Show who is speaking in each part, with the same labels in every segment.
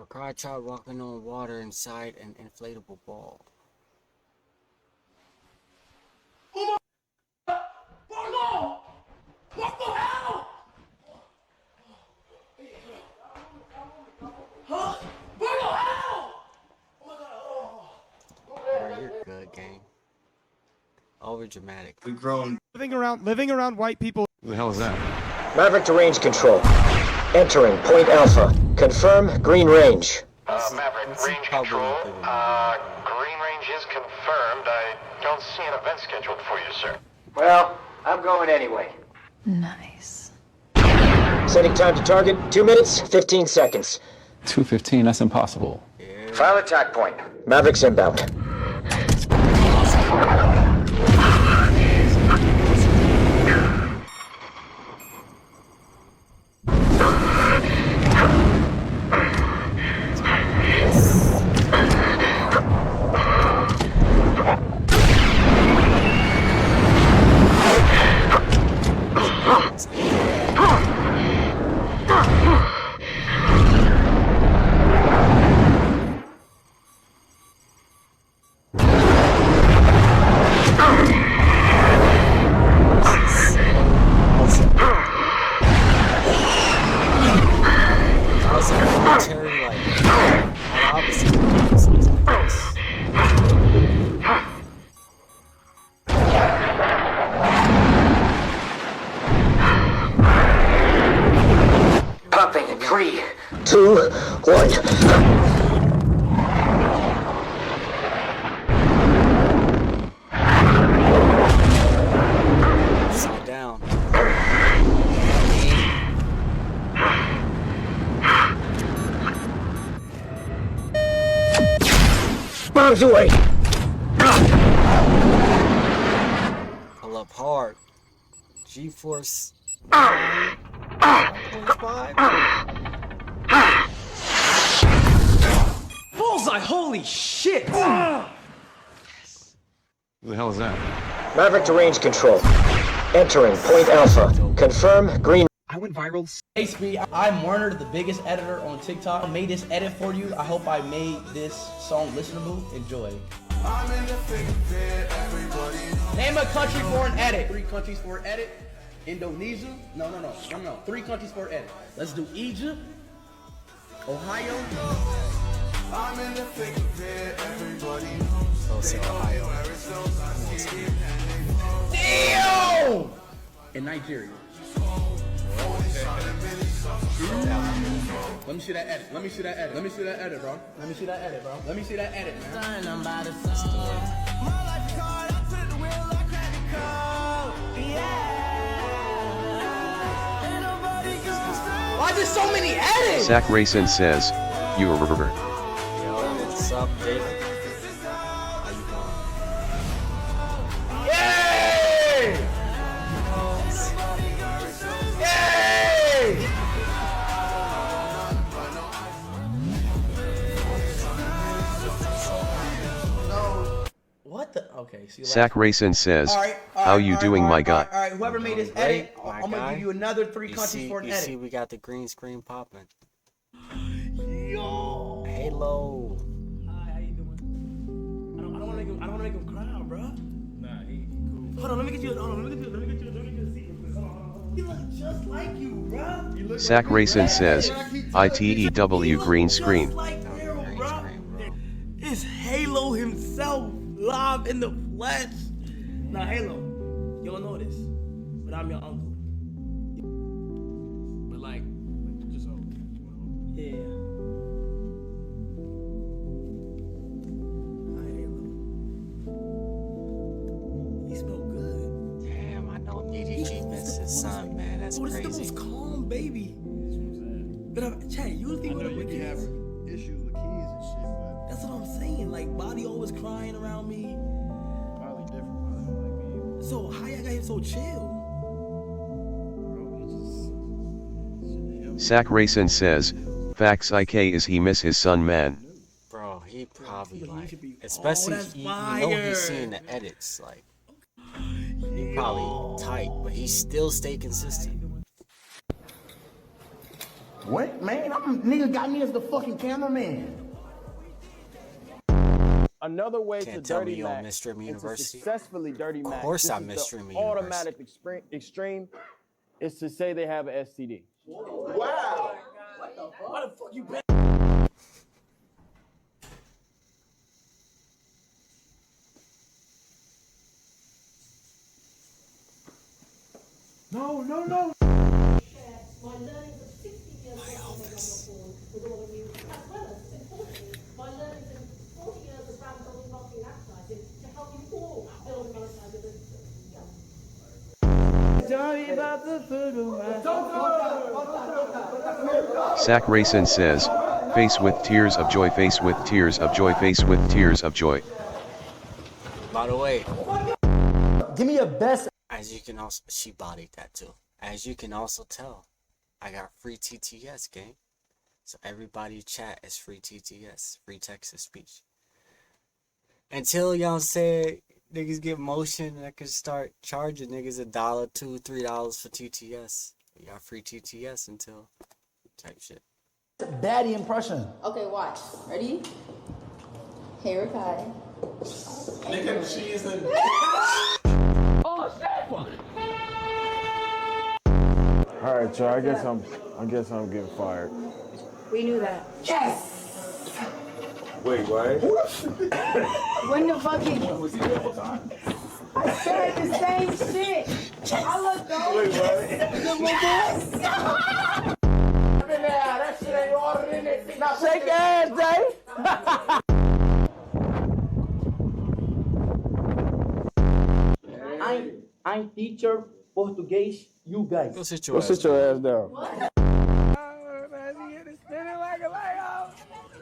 Speaker 1: cry child walking on water inside an inflatable ball.
Speaker 2: What the hell? Huh? What the hell? Oh my god.
Speaker 1: Alright, you're good, gang. Over dramatic.
Speaker 3: We've grown.
Speaker 4: Living around white people.
Speaker 3: Who the hell is that?
Speaker 5: Maverick to range control. Entering Point Alpha. Confirm green range.
Speaker 6: Maverick, range control. Green range is confirmed. I don't see an event scheduled for you, sir.
Speaker 5: Well, I'm going anyway.
Speaker 7: Nice.
Speaker 5: Setting time to target, 2 minutes, 15 seconds.
Speaker 3: 2:15, that's impossible.
Speaker 5: File attack point. Maverick's inbound. Popping in 3, 2, 1.
Speaker 1: Sit down.
Speaker 5: Bombs away.
Speaker 1: Pull up hard. G-force. 1.5.
Speaker 2: Bullseye, holy shit!
Speaker 3: Who the hell is that?
Speaker 5: Maverick to range control. Entering Point Alpha. Confirm green.
Speaker 8: I went viral.
Speaker 2: Hey Speed, I'm Warner, the biggest editor on TikTok. I made this edit for you. I hope I made this song listenable. Enjoy. Name a country for an edit. 3 countries for an edit. Indonesia? No. 3 countries for an edit. Let's do Egypt, Ohio. I'm in the thick of it, everybody knows.
Speaker 1: Oh, say Ohio.
Speaker 2: Damn! In Nigeria. Let me see that edit. Let me see that edit. Let me see that edit, bro. Let me see that edit, bro. Let me see that edit, man. Why there's so many edits?
Speaker 9: Zach Rayson says, "You are river."
Speaker 1: Yo, what's up, David? How you doing?
Speaker 2: Yay! Yay! What the? Okay, see.
Speaker 9: Zach Rayson says,
Speaker 2: All right,
Speaker 9: "How you doing, my guy?"
Speaker 2: All right, whoever made this edit, I'm gonna give you another 3 countries for an
Speaker 1: You
Speaker 2: edit.
Speaker 1: see, we got the green screen popping.
Speaker 2: Yo.
Speaker 1: Halo.
Speaker 2: Hi, how you doing? I don't wanna make him cry, bro. Nah, he cool. Hold on, let me get you a seat. Hold on. He look just like you, bro.
Speaker 9: Zach Rayson says, "ITEW green screen."
Speaker 2: Just like Daryl, bro. It's Halo himself, live in the flesh. Now, Halo, you don't know this, but I'm your uncle.
Speaker 8: But like just so.
Speaker 2: Yeah. Hi, Halo. He smell good.
Speaker 1: Damn, I know DDG missed his son, man. That's
Speaker 2: Oh, this is the
Speaker 1: crazy.
Speaker 2: most calm baby. But Chad, you think
Speaker 8: I know
Speaker 2: with
Speaker 8: you be
Speaker 2: kids?
Speaker 8: having issues with kids and shit, but
Speaker 2: That's what I'm saying. Like, Body always crying around me.
Speaker 8: probably different. Probably don't like me.
Speaker 2: So how y'all got him so chill?
Speaker 8: Bro, he just
Speaker 9: Zach Rayson says, "Facts IK is he miss his son, man."
Speaker 1: Bro, he probably
Speaker 2: he
Speaker 1: like,
Speaker 2: should be-
Speaker 1: especially
Speaker 2: that's
Speaker 1: you know
Speaker 2: fire.
Speaker 1: he's seeing the edits, like he probably tight, but he still stay consistent.
Speaker 2: What, man? Nigga got me as the fucking cameraman.
Speaker 7: Another way
Speaker 1: Can't
Speaker 7: to
Speaker 1: tell
Speaker 7: dirty
Speaker 1: me you don't
Speaker 7: Mac
Speaker 1: miss Stream
Speaker 7: is to
Speaker 1: University.
Speaker 7: successfully dirty Mac.
Speaker 1: Of course
Speaker 7: This
Speaker 1: I
Speaker 7: is
Speaker 1: miss
Speaker 7: the
Speaker 1: Stream
Speaker 7: automatic extreme is to say they have an STD.
Speaker 2: Wow. What the fuck? Why the fuck you been?
Speaker 7: No, no, no.
Speaker 9: Sack Racing says, face with tears of joy, face with tears of joy, face with tears of joy.
Speaker 1: By the way,
Speaker 2: Give me a best.
Speaker 1: as you can also, she bodied that too. As you can also tell, I got free TTS, gang. So everybody chat is free TTS, free text to speech. Until y'all say niggas get motion, I can start charging niggas $1, $2, $3 for TTS. We got free TTS until type shit.
Speaker 2: Baddie impression.
Speaker 10: Okay, watch. Ready? Hey, Rikai.
Speaker 2: Nigga, she is a.
Speaker 7: All right, y'all. I guess I'm getting fired.
Speaker 10: We knew that. Yes!
Speaker 7: Wait, what?
Speaker 10: When the fucking... I said the same shit. I looked over.
Speaker 7: Wait, what?
Speaker 2: That shit ain't ordered in it. Now shake your ass, Dave. I'm teacher Portuguese, you guys.
Speaker 1: Go sit
Speaker 7: Go
Speaker 1: your
Speaker 7: sit
Speaker 1: ass
Speaker 7: your
Speaker 1: down.
Speaker 7: ass down.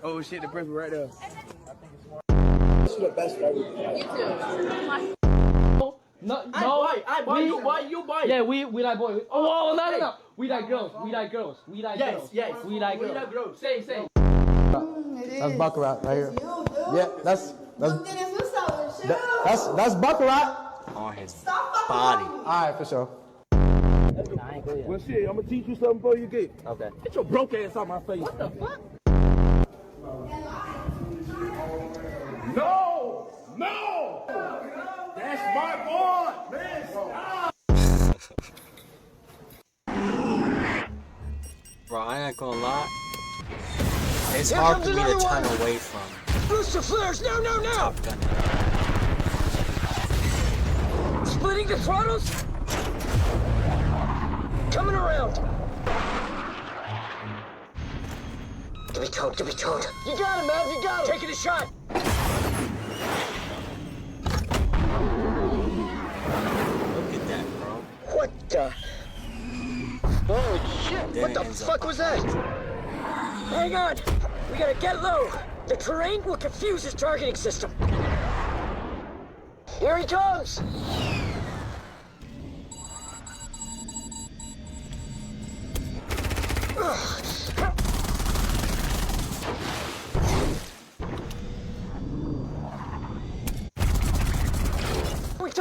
Speaker 2: Oh shit, the principal right there.
Speaker 11: No,
Speaker 2: I buy, you buy, you buy.
Speaker 11: Yeah, we like boys. Oh, no. We like girls. We like girls. We like
Speaker 2: Yes,
Speaker 11: girls.
Speaker 2: yes.
Speaker 11: We like girls.
Speaker 2: We like girls.
Speaker 11: Say.
Speaker 4: That's Baccarat right here. Yeah, that's Baccarat.
Speaker 1: On his body.
Speaker 4: All right, for sure.
Speaker 7: Well, shit, I'm gonna teach you something before you get.
Speaker 1: Okay.
Speaker 7: Get your broke ass out my face.
Speaker 10: What the fuck?
Speaker 7: No! No! That's my boy, man.
Speaker 1: Bro, I ain't gonna lie. It's hard for me to turn away from
Speaker 5: Booster flares, no!
Speaker 1: Top Gun.
Speaker 5: Splitting the throttles? Coming around. Give me code. You got him, Mav, you got him. Taking a shot.
Speaker 1: Look at that, bro.
Speaker 5: What the? Holy shit,
Speaker 1: Then
Speaker 5: what
Speaker 1: it
Speaker 5: the
Speaker 1: ends up
Speaker 5: fuck was that? Hang on, we gotta get low. The terrain will confuse his targeting system. Here he comes. We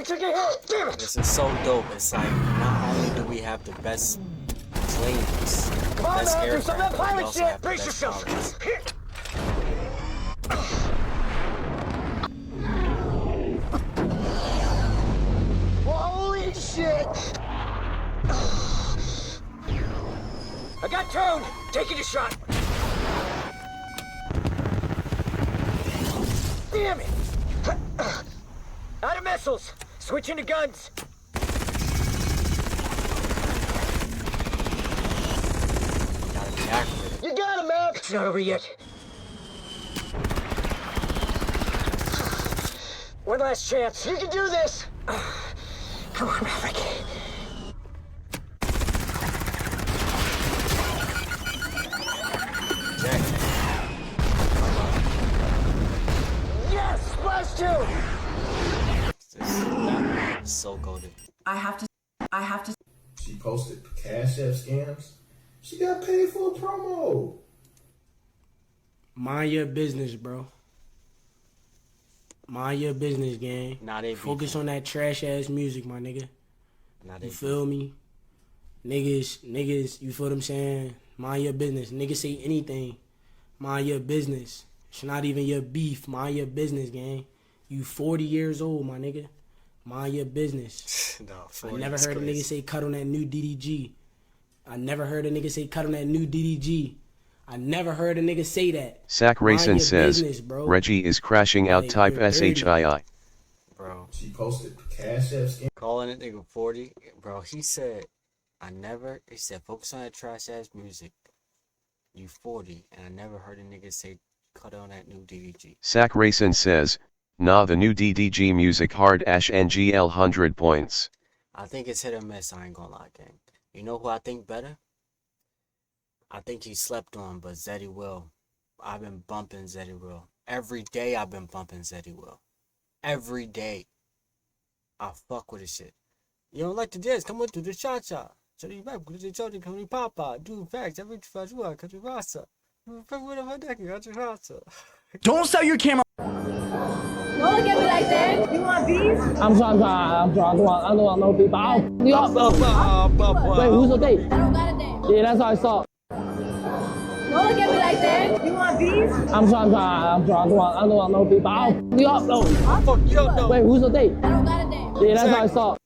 Speaker 5: took a hit. Damn it.
Speaker 1: This is so dope. It's like, not only do we have the best planes,
Speaker 5: Come on,
Speaker 1: best
Speaker 5: man, do some of that
Speaker 1: aircraft, but we
Speaker 5: pilot
Speaker 1: also
Speaker 5: shit.
Speaker 1: have the
Speaker 5: Brace
Speaker 1: best
Speaker 5: yourself.
Speaker 1: pilots.
Speaker 5: Holy shit! I got toned. Taking a shot. Damn it! Out of missiles. Switching to guns.
Speaker 1: Gotta be accurate.
Speaker 5: You got him, man. It's not over yet. One last chance. You can do this. Come on, Maverick.
Speaker 1: Jack.
Speaker 5: Yes, splash two.
Speaker 1: That is so goated.
Speaker 10: I have to.
Speaker 8: She posted Cash App scams. She got paid for a promo.
Speaker 2: Mind your business, bro. Mind your business, gang.
Speaker 1: Nah, they
Speaker 2: Focus on that trash ass music, my nigga.
Speaker 1: Nah, they
Speaker 2: You feel me? Niggas, you feel what I'm saying? Mind your business. Niggas say anything. Mind your business. It's not even your beef. Mind your business, gang. You 40 years old, my nigga. Mind your business.
Speaker 1: No,
Speaker 2: I never heard a nigga say cut on that new DDG. I never heard a nigga say cut on that new DDG. I never heard a nigga say that.
Speaker 9: Sack Racing says,
Speaker 2: business,
Speaker 9: Reggie is crashing out, type SHII.
Speaker 1: Bro.
Speaker 8: She posted Cash App scam.
Speaker 1: Calling it nigga 40. Bro, he said, he said, focus on that trash ass music. You 40. And I never heard a nigga say, cut on that new DDG.
Speaker 9: Sack Racing says, nah, the new DDG music hard ash NGL 100 points.
Speaker 1: I think it's hit or miss, I ain't gonna lie, gang. You know who I think better? I think he slept on, but Zeddy Will. I've been bumping Zeddy Will. Every day I've been bumping Zeddy Will. Every day. I fuck with this shit. You don't like the dance? Come on to the cha-cha. So you back because they told you come to Papa. Do facts every five you want, country rasa.
Speaker 2: Don't sell your camera.
Speaker 10: Don't look at me like that. You want beef?
Speaker 11: I'm sorry. I don't want no beef. Wait, who's the date?
Speaker 10: I don't got a date.
Speaker 11: Yeah, that's how I saw.
Speaker 10: Don't look at me like that. You want beef?
Speaker 11: I'm sorry. I don't want no beef. Wait, who's the date?
Speaker 10: I don't got a date.
Speaker 11: Yeah, that's how I saw.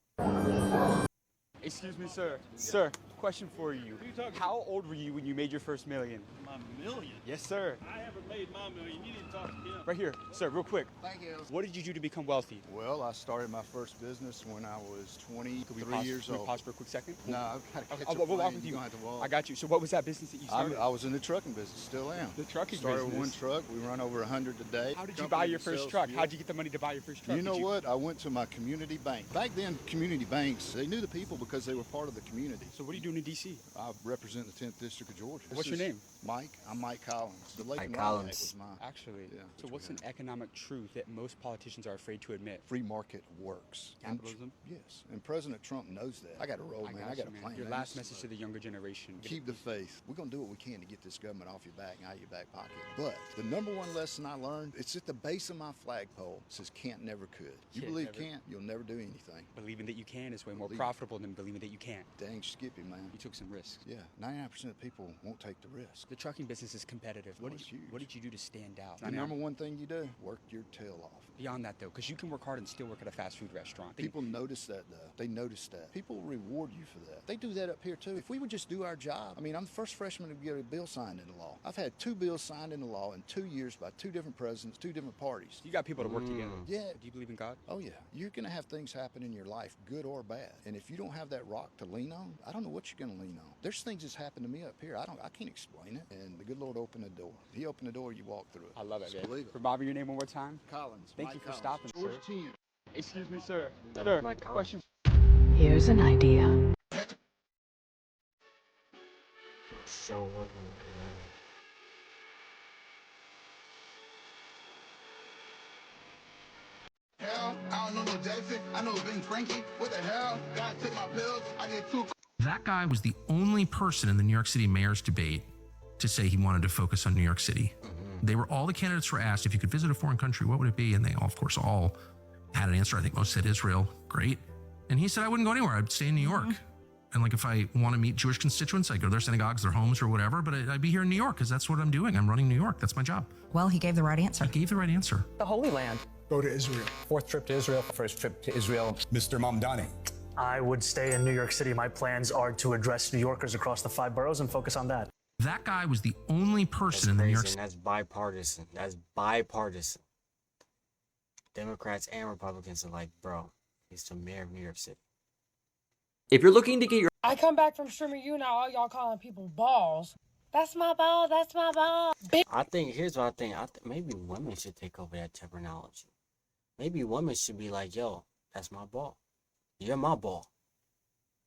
Speaker 12: Excuse me, sir. Sir, question for you. How old were you when you made your first million?
Speaker 7: My million?
Speaker 12: Yes, sir.
Speaker 7: I haven't made my million. You need to talk to him.
Speaker 12: Right here. Sir, real quick.
Speaker 13: Thank you.
Speaker 12: What did you do to become wealthy?
Speaker 13: Well, I started my first business when I was 23 years
Speaker 12: Can we
Speaker 13: old.
Speaker 12: pause for a quick second?
Speaker 13: No, I've got to catch
Speaker 12: We'll walk
Speaker 13: plane.
Speaker 12: with
Speaker 13: You're
Speaker 12: you.
Speaker 13: gonna have to walk.
Speaker 12: I got you. So what was that business that you started?
Speaker 13: I was in the trucking business, still am.
Speaker 12: The trucking
Speaker 13: started
Speaker 12: business?
Speaker 13: with one truck. We run over 100 a day.
Speaker 12: How did you buy your first truck? How did you get the money to buy your first truck?
Speaker 13: You know what? I went to my community bank. Back then, community banks, they knew the people because they were part of the community.
Speaker 12: So what are you doing in D.C.?
Speaker 13: I represent the 10th District of Georgia.
Speaker 12: What's your name?
Speaker 13: Mike. I'm Mike Collins. The Lake
Speaker 1: Mike
Speaker 13: Collins
Speaker 1: Collins.
Speaker 13: was mine.
Speaker 12: Actually,
Speaker 13: Yeah.
Speaker 12: so what's an economic truth that most politicians are afraid to admit?
Speaker 13: Free market works.
Speaker 12: Capitalism?
Speaker 13: Yes. And President Trump knows that. I got to roll, man. I got a plan.
Speaker 12: Your
Speaker 13: man.
Speaker 12: last message to the younger generation.
Speaker 13: Keep the faith. We're going to do what we can to get this government off your back and out of your back pocket. But the number one lesson I learned, it's at the base of my flagpole. It says can't, never could. You
Speaker 12: Can't,
Speaker 13: believe
Speaker 12: never.
Speaker 13: can't, you'll never do anything.
Speaker 12: Believing that you can is way more
Speaker 13: Believe-
Speaker 12: profitable than believing that you can't.
Speaker 13: Dang Skippy, man.
Speaker 12: You took some risks.
Speaker 13: Yeah, 99% of people won't take the risk.
Speaker 12: The trucking business is competitive. What
Speaker 13: Oh,
Speaker 12: did
Speaker 13: it's
Speaker 12: you
Speaker 13: huge.
Speaker 12: What did you do to stand out?
Speaker 13: The number one thing you do, work your tail off.
Speaker 12: Beyond that, though, because you can work hard and still work at a fast food restaurant.
Speaker 13: People notice that, though. They notice that. People reward you for that. They do that up here, too. If we would just do our job. I mean, I'm the first freshman to get a bill signed into law. I've had 2 bills signed into law in 2 years by 2 different presidents, 2 different parties.
Speaker 12: You got people to work together.
Speaker 13: Yeah.
Speaker 12: Do you believe in God?
Speaker 13: Oh, yeah. You're going to have things happen in your life, good or bad. And if you don't have that rock to lean on, I don't know what you're going to lean on. There's things that's happened to me up here. I can't explain it. And the good Lord opened the door. He opened the door, you walk through it.
Speaker 12: I love it,
Speaker 13: Just
Speaker 12: man.
Speaker 13: believe it.
Speaker 12: Remind me your name one more time.
Speaker 13: Collins.
Speaker 12: Thank
Speaker 13: Mike
Speaker 12: you for
Speaker 13: Collins.
Speaker 12: stopping,
Speaker 13: George
Speaker 12: sir.
Speaker 13: 10.
Speaker 12: Excuse me, sir. Sir, question.
Speaker 14: Here's an idea.
Speaker 1: So
Speaker 15: Hell, I don't know no Jackson. I know Ben Frankie. What the hell? God take my pills. I did 2.
Speaker 16: That guy was the only person in the New York City mayor's debate to say he wanted to focus on New York City. They were all the candidates were asked, if you could visit a foreign country, what would it be? And they all, of course, all had an answer. I think most said Israel. Great. And he said, I wouldn't go anywhere. I'd stay in New York. And like, if I want to meet Jewish constituents, I'd go to their synagogues, their homes or whatever, but I'd be here in New York because that's what I'm doing. I'm running New York. That's my job.
Speaker 14: Well, he gave the right answer.
Speaker 16: I gave the right answer.
Speaker 17: The Holy Land.
Speaker 18: Go to Israel.
Speaker 17: 4th trip to Israel. First trip to Israel.
Speaker 18: Mr. Mamdani.
Speaker 17: I would stay in New York City. My plans are to address New Yorkers across the 5 boroughs and focus on that.
Speaker 16: That guy was the only person in the New York City.
Speaker 1: That's bipartisan. That's bipartisan. Democrats and Republicans are like, bro, he's the mayor of New York City.
Speaker 19: If you're looking to get your
Speaker 20: I come back from streaming you now, all y'all calling people balls. That's my ball, that's my ball.
Speaker 1: I think, here's what I think. Maybe women should take over that terminology. Maybe women should be like, yo, that's my ball. You're my ball.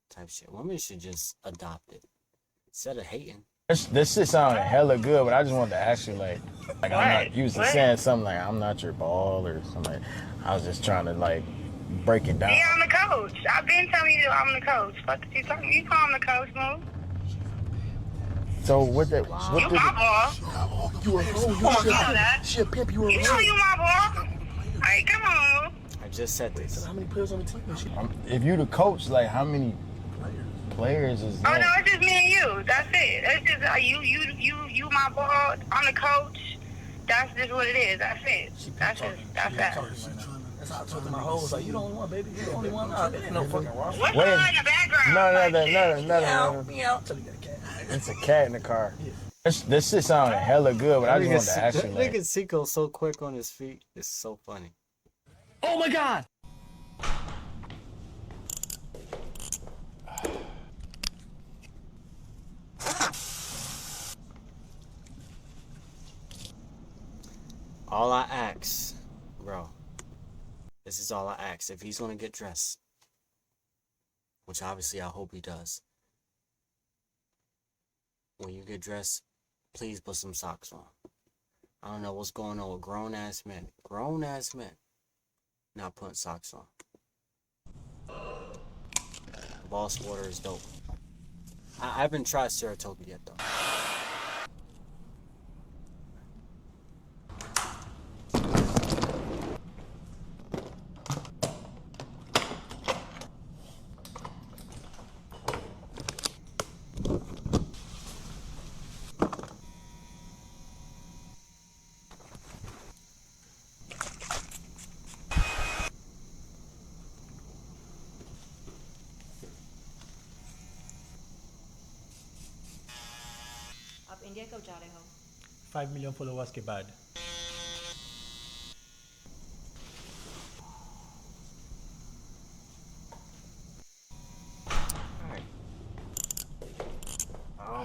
Speaker 1: Type shit. Women should just adopt it. Instead of hating.
Speaker 21: This shit sounded hella good, but I just wanted to ask you, like I'm not used to saying something like, I'm not your ball or something. I was just trying to, like, break it down.
Speaker 22: Yeah, I'm the coach. I've been telling you I'm the coach. Fuck you talking. You call him the coach, move.
Speaker 21: So what the...
Speaker 22: You my ball.
Speaker 18: You a hoe.
Speaker 22: Come on, you know that.
Speaker 18: She a pimp. You a
Speaker 22: You know you my ball. Hey, come on, move.
Speaker 1: I just said this.
Speaker 18: How many players on the team?
Speaker 21: If you the coach, like, how many players is
Speaker 22: Oh no, it's just me and you. That's it. It's just you my ball. I'm the coach. That's just what it is. That's it. That's that.
Speaker 2: That's how I told my hoes, like, you the only one, baby. You the only one. Nah, there ain't no fucking wrong.
Speaker 22: What's going on in the background?
Speaker 21: No.
Speaker 2: Meow.
Speaker 21: It's a cat in the car. This shit sounded hella good, but I just wanted to ask you,
Speaker 1: Look at Seco so quick on his feet. It's so funny.
Speaker 2: Oh my God!
Speaker 1: All I ask, bro, this is all I ask. If he's gonna get dressed, which obviously I hope he does, when you get dressed, please put some socks on. I don't know what's going on with grown-ass men. Grown-ass men not putting socks on. Boss water is dope. I haven't tried Saratoga yet, though.
Speaker 6: आप India कब जा रहे हो?
Speaker 18: 5 million followers के बाद.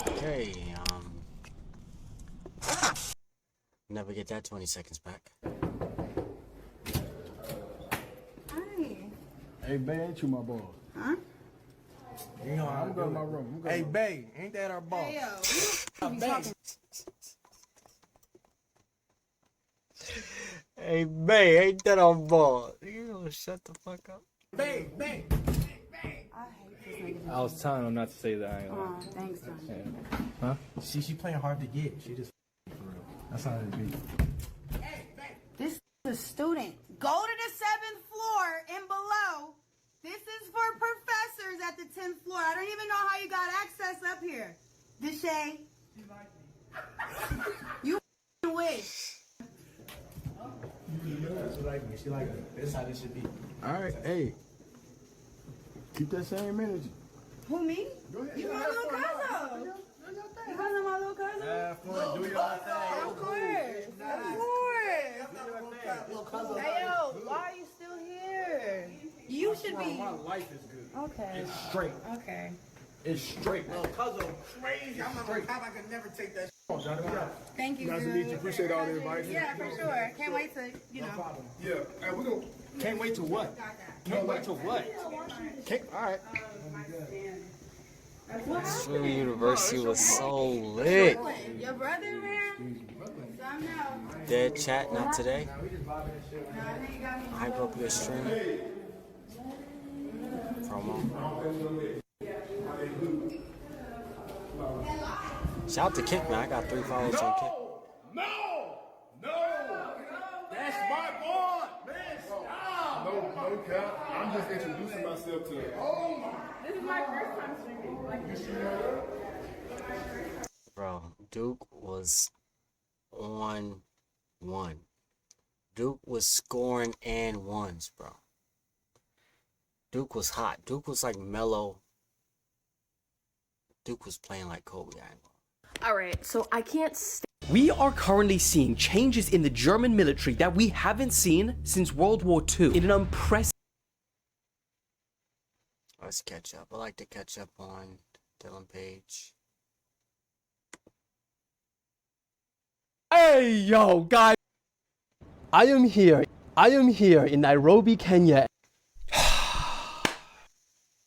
Speaker 1: Okay, never get that 20 seconds back.
Speaker 21: Hey, babe, ain't you my boy?
Speaker 10: Huh?
Speaker 21: You know I'm going to my room.
Speaker 2: Hey, babe, ain't that our boss?
Speaker 10: Hey,
Speaker 1: Hey, babe, ain't that on ball? You know, shut the fuck up.
Speaker 2: Babe.
Speaker 10: I hate this nigga.
Speaker 18: I was telling him not to say that. I ain't gonna lie.
Speaker 10: Oh, thanks, Johnny.
Speaker 18: Yeah. Huh?
Speaker 2: She playing hard to get. She just for real. That's how it be.
Speaker 10: This is a student. Go to the 7th floor and below. This is for professors at the 10th floor. I don't even know how you got access up here. Deshay. You wish.
Speaker 2: She like me. She like me. That's how this should be.
Speaker 21: All right, hey. Keep that same energy.
Speaker 10: Who, me?
Speaker 21: Go ahead.
Speaker 10: You my little cousin. You cousin my little cousin?
Speaker 2: Have fun. Do your thing.
Speaker 10: Of course. Hey, yo, why are you still here? You should be.
Speaker 2: My life is good.
Speaker 10: Okay.
Speaker 2: It's straight.
Speaker 10: Okay.
Speaker 2: It's straight. Little cousin crazy. I'm not I could never take that.
Speaker 10: Thank you.
Speaker 21: Nice to meet you. Appreciate all the advice.
Speaker 10: Yeah, for sure. Can't wait to, you know.
Speaker 21: Yeah, and we're going to...
Speaker 2: Can't wait to what? Can't wait to what?
Speaker 21: All right.
Speaker 1: Swim University was so lit.
Speaker 10: Your brother, man?
Speaker 1: Dead chat, not today. Hype up your stream. Promo. Shout out to Kick, man. I got 3 followers on Kick.
Speaker 7: No! That's my boy! Man, stop!
Speaker 21: No cap. I'm just introducing myself to it.
Speaker 10: This is my first time streaming.
Speaker 1: Bro, Duke was on 1. Duke was scoring and ones, bro. Duke was hot. Duke was like mellow. Duke was playing like Kobe.
Speaker 23: Alright, so I can't We are currently seeing changes in the German military that we haven't seen since World War II in an unprecedented.
Speaker 1: Let's catch up. I like to catch up on Dylan Page.
Speaker 23: Hey, yo, guys. I am here in Nairobi, Kenya.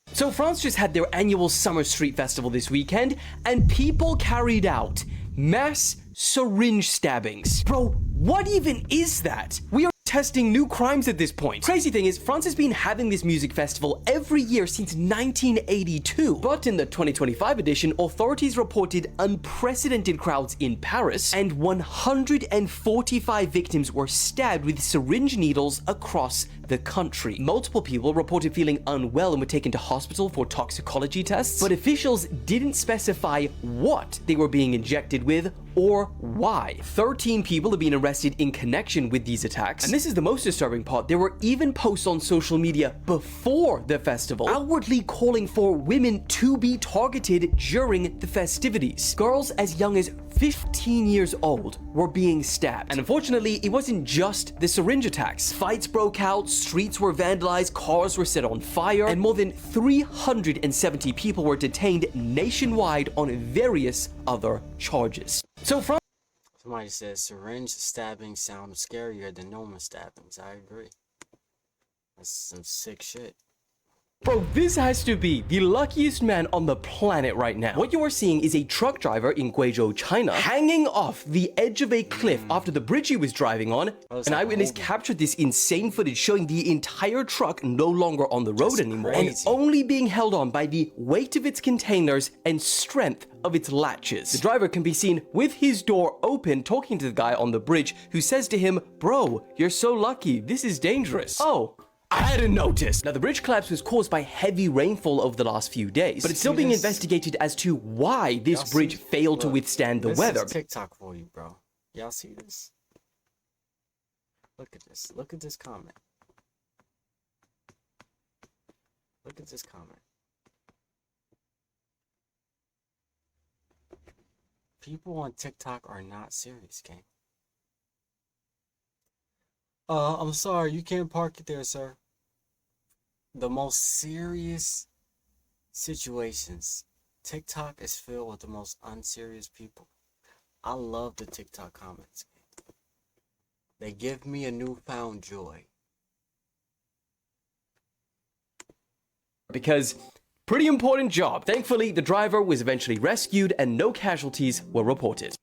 Speaker 23: So France just had their annual Summer Street Festival this weekend, and people carried out mass syringe stabbings. Bro, what even is that? We are testing new crimes at this point. Crazy thing is, France has been having this music festival every year since 1982. But in the 2025 edition, authorities reported unprecedented crowds in Paris, and 145 victims were stabbed with syringe needles across the country. Multiple people reported feeling unwell and were taken to hospital for toxicology tests, but officials didn't specify what they were being injected with or why. 13 people have been arrested in connection with these attacks, and this is the most disturbing part. There were even posts on social media before the festival outwardly calling for women to be targeted during the festivities. Girls as young as 15 years old were being stabbed. And unfortunately, it wasn't just the syringe attacks. Fights broke out, streets were vandalized, cars were set on fire, and more than 370 people were detained nationwide on various other charges. So from
Speaker 1: Somebody says syringe stabbings sound scarier than normal stabbings. I agree. That's some sick shit.
Speaker 23: Bro, this has to be the luckiest man on the planet right now. What you are seeing is a truck driver in Guizhou, China, hanging off the edge of a cliff after the bridge he was driving on. An eyewitness captured this insane footage showing the entire truck no longer on the road anymore and only being held on by the weight of its containers and strength of its latches. The driver can be seen with his door open talking to the guy on the bridge who says to him, "Bro, you're so lucky. This is dangerous." Oh, I hadn't noticed. Now, the bridge collapse was caused by heavy rainfall over the last few days, but it's still being investigated as to why this bridge failed to withstand the weather.
Speaker 1: This is TikTok for you, bro. Y'all see this? Look at this. Look at this comment. Look at this comment. People on TikTok are not serious, gang. I'm sorry, you can't park it there, sir. The most serious situations. TikTok is filled with the most unserious people. I love the TikTok comments. They give me a newfound joy.
Speaker 23: Because pretty important job. Thankfully, the driver was eventually rescued and no casualties were reported.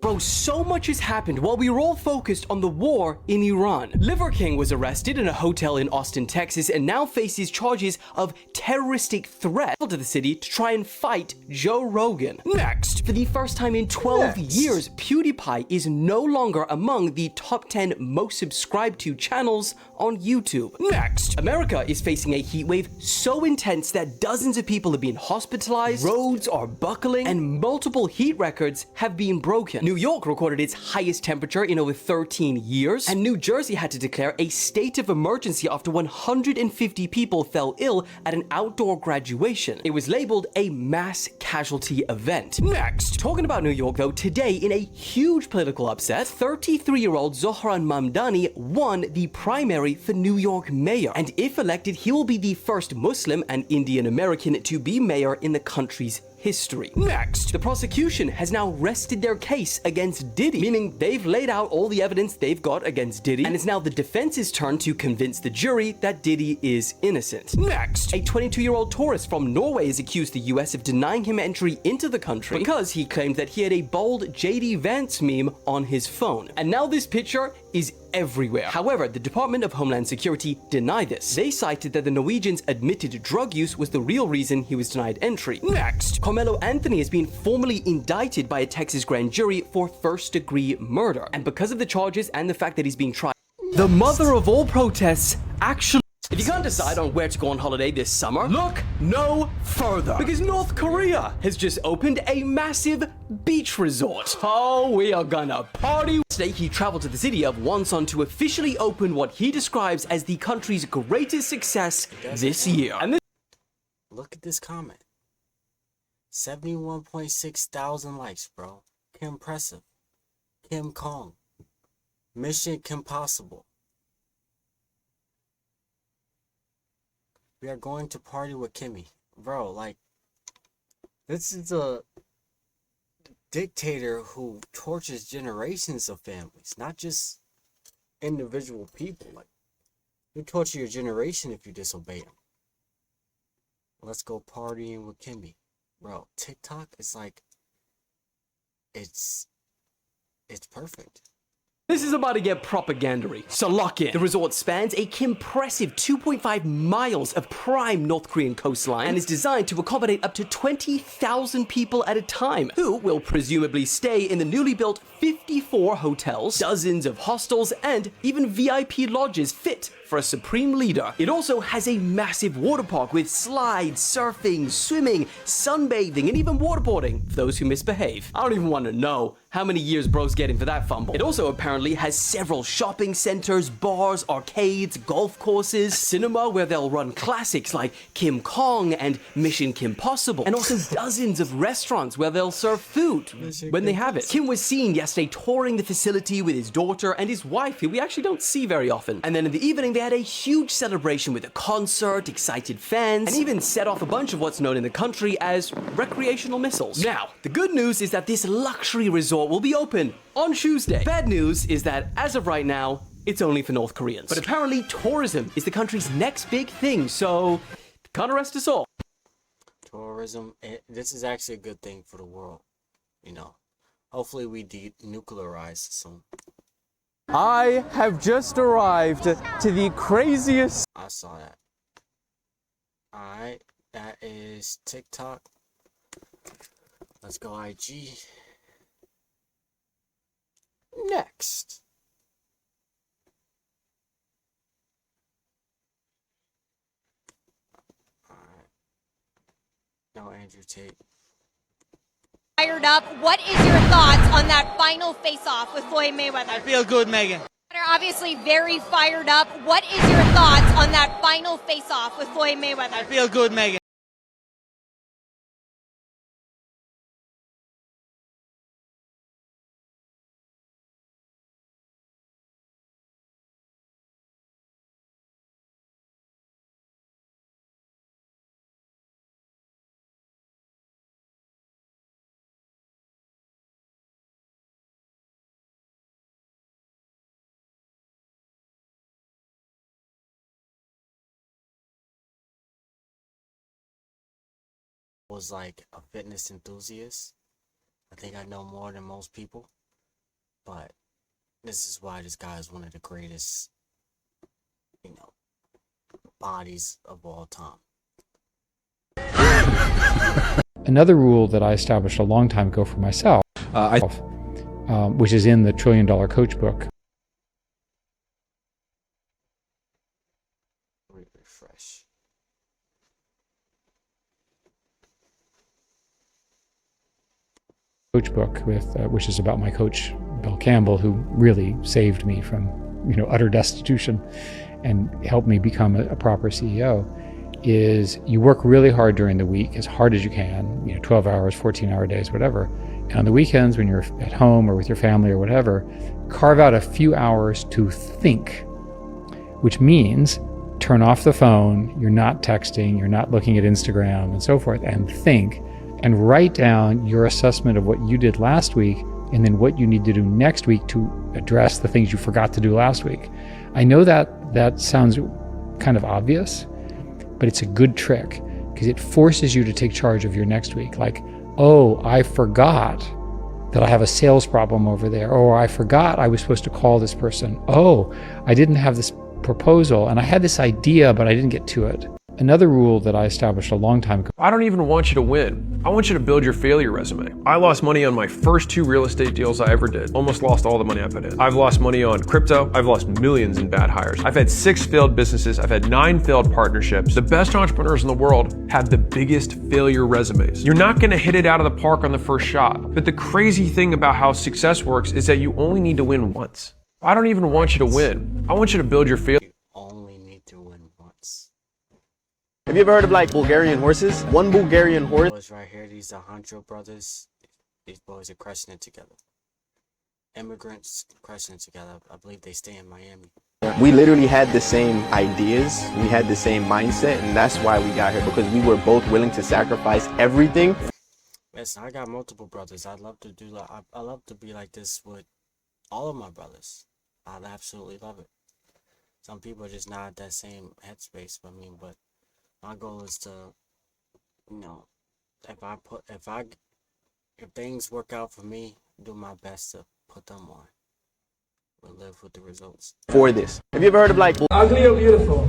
Speaker 23: Bro, so much has happened while we were all focused on the war in Iran. Liver King was arrested in a hotel in Austin, Texas, and now faces charges of terroristic threat to the city to try and fight Joe Rogan. Next, for the first time in 12 years, PewDiePie is no longer among the top 10 most subscribed to channels on YouTube. Next, America is facing a heat wave so intense that dozens of people have been hospitalized, roads are buckling, and multiple heat records have been broken. New York recorded its highest temperature in over 13 years, and New Jersey had to declare a state of emergency after 150 people fell ill at an outdoor graduation. It was labeled a mass casualty event. Next, talking about New York though, today in a huge political upset, 33-year-old Zohran Mamdani won the primary for New York mayor, and if elected, he will be the first Muslim and Indian American to be mayor in the country's history. Next, the prosecution has now rested their case against Diddy, meaning they've laid out all the evidence they've got against Diddy, and it's now the defense's turn to convince the jury that Diddy is innocent. Next, a 22-year-old tourist from Norway has accused the US of denying him entry into the country because he claimed that he had a bold JD Vance meme on his phone. And now this picture is everywhere. However, the Department of Homeland Security denied this. They cited that the Norwegian's admitted drug use was the real reason he was denied entry. Next, Carmelo Anthony has been formally indicted by a Texas grand jury for first-degree murder. And because of the charges and the fact that he's being tried, the mother of all protests actually... If you can't decide on where to go on holiday this summer, look no further, because North Korea has just opened a massive beach resort. Oh, we are gonna party. Today, he traveled to the city of Wonsan to officially open what he describes as the country's greatest success this year. And this
Speaker 1: Look at this comment. 71.6 thousand likes, bro. Impressive. Kim Kong. Mission Impossible. We are going to party with Kimmy. Bro, like, this is a dictator who tortures generations of families, not just individual people. Like, you torture your generation if you disobey him. Let's go partying with Kimmy. Bro, TikTok is like, it's perfect.
Speaker 23: This is about to get propagandary, so lock in. The resort spans a impressive 2.5 miles of prime North Korean coastline and is designed to accommodate up to 20,000 people at a time, who will presumably stay in the newly built 54 hotels, dozens of hostels, and even VIP lodges fit for a supreme leader. It also has a massive water park with slides, surfing, swimming, sunbathing, and even waterboarding for those who misbehave. I don't even want to know how many years bro's getting for that fumble. It also apparently has several shopping centers, bars, arcades, golf courses, a cinema where they'll run classics like Kim Kong and Mission Kim Possible, and also dozens of restaurants where they'll serve food when they have it. Kim was seen yesterday touring the facility with his daughter and his wife, who we actually don't see very often. And then in the evening, they had a huge celebration with a concert, excited fans, and even set off a bunch of what's known in the country as recreational missiles. Now, the good news is that this luxury resort will be open on Tuesday. Bad news is that as of right now, it's only for North Koreans. But apparently tourism is the country's next big thing, so can't arrest us all.
Speaker 1: Tourism, this is actually a good thing for the world, you know. Hopefully we denuclearize soon.
Speaker 12: I have just arrived to the craziest.
Speaker 1: I saw that. Alright, that is TikTok. Let's go IG. Next. Alright. No Andrew Tate.
Speaker 3: Fired up. What is your thoughts on that final face-off with Floyd Mayweather?
Speaker 4: I feel good, Megan.
Speaker 3: They're obviously very fired up. What is your thoughts on that final face-off with Floyd Mayweather?
Speaker 4: I feel good, Megan.
Speaker 1: Was like a fitness enthusiast. I think I know more than most people, but this is why this guy is one of the greatest, you know, bodies of all time.
Speaker 5: Another rule that I established a long time ago for myself, which is in the $1 Trillion Coach book.
Speaker 1: Refresh.
Speaker 5: Coach book with which is about my coach Bill Campbell, who really saved me from utter destitution and helped me become a proper CEO. Is you work really hard during the week, as hard as you can, 12 hours, 14-hour days, whatever, and on the weekends when you're at home or with your family or whatever, carve out a few hours to think, which means turn off the phone, you're not texting, you're not looking at Instagram and so forth, and think and write down your assessment of what you did last week and then what you need to do next week to address the things you forgot to do last week. I know that sounds kind of obvious, but it's a good trick because it forces you to take charge of your next week. Like, oh, I forgot that I have a sales problem over there. Or I forgot I was supposed to call this person. Oh, I didn't have this proposal and I had this idea, but I didn't get to it. Another rule that I established a long time ago.
Speaker 24: I don't even want you to win. I want you to build your failure resume. I lost money on my first 2 real estate deals I ever did. Almost lost all the money I put in. I've lost money on crypto. I've lost millions in bad hires. I've had 6 failed businesses. I've had 9 failed partnerships. The best entrepreneurs in the world have the biggest failure resumes. You're not gonna hit it out of the park on the first shot. But the crazy thing about how success works is that you only need to win once. I don't even want you to win. I want you to build your failure.
Speaker 12: Have you ever heard of like Bulgarian horses? One Bulgarian horse.
Speaker 1: Boys right here, these are Huncho brothers. These boys are crushing it together. Immigrants crushing it together. I believe they stay in Miami.
Speaker 12: We literally had the same ideas. We had the same mindset, and that's why we got here, because we were both willing to sacrifice everything.
Speaker 1: Listen, I got multiple brothers. I'd love to do like I love to be like this with all of my brothers. I'd absolutely love it. Some people are just not at that same headspace. But my goal is to, if things work out for me, do my best to put them on. We'll live with the results.
Speaker 12: For this. Have you ever heard of like
Speaker 4: Ugly or beautiful?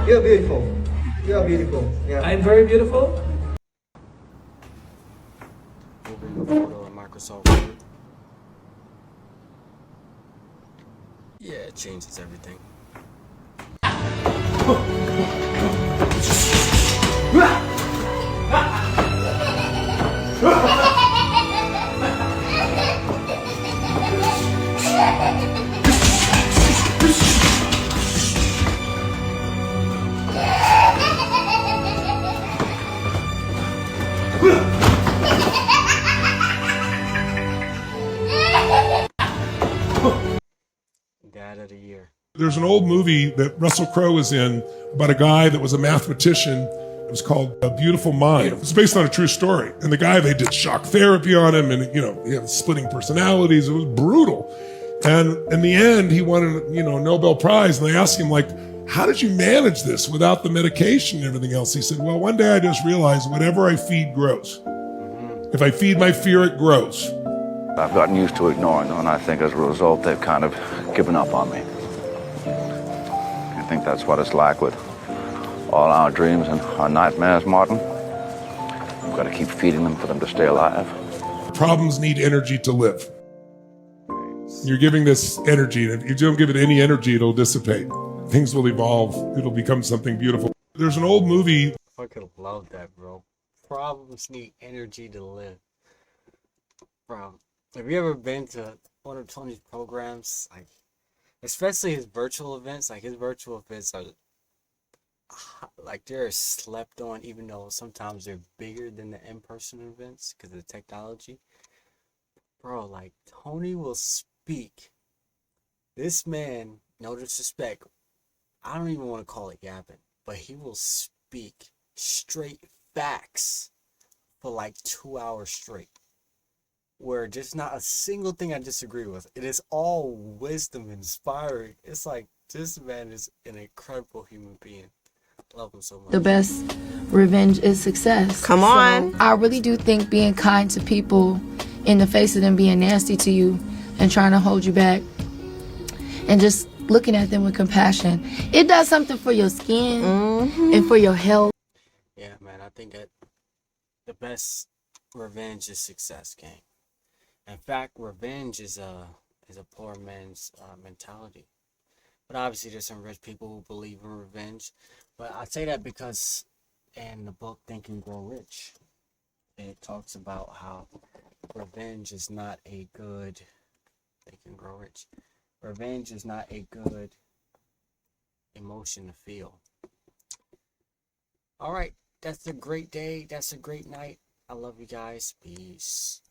Speaker 4: You're beautiful. You're beautiful. Yeah. I'm very beautiful.
Speaker 1: Moving the photo in Microsoft Word. Yeah, it changes everything. Dad of the year.
Speaker 8: There's an old movie that Russell Crowe was in about a guy that was a mathematician. It was called A Beautiful Mind. It's based on a true story. And the guy, they did shock therapy on him, and he had splitting personalities. It was brutal. And in the end, he won a Nobel Prize. And they asked him, like, how did you manage this without the medication and everything else? He said, well, one day I just realized whatever I feed grows. If I feed my fear, it grows.
Speaker 9: I've gotten used to ignoring them, and I think as a result, they've kind of given up on me. I think that's what it's like with all our dreams and our nightmares, Martin. We've got to keep feeding them for them to stay alive.
Speaker 8: Problems need energy to live. You're giving this energy, and if you don't give it any energy, it'll dissipate. Things will evolve. It'll become something beautiful. There's an old movie.
Speaker 1: I could have loved that, bro. Problems need energy to live. Bro, have you ever been to one of Tony's programs? Like, especially his virtual events. Like, his virtual events are like they're slept on, even though sometimes they're bigger than the in-person events because of the technology. Bro, like, Tony will speak. This man, no disrespect, I don't even want to call it yapping, but he will speak straight facts for like 2 hours straight, where just not a single thing I disagree with. It is all wisdom inspiring. It's like, this man is an incredible human being. Love him so much.
Speaker 11: The best revenge is success.
Speaker 25: Come on.
Speaker 11: So I really do think being kind to people in the face of them being nasty to you and trying to hold you back and just looking at them with compassion, it does something for your skin and for your health.
Speaker 1: Yeah, man, I think that the best revenge is success, gang. In fact, revenge is a poor man's mentality. But obviously, there's some rich people who believe in revenge. But I say that because in the book Think and Grow Rich, it talks about how revenge is not a good. Think and Grow Rich. Revenge is not a good emotion to feel. All right, that's a great day. That's a great night. I love you guys. Peace.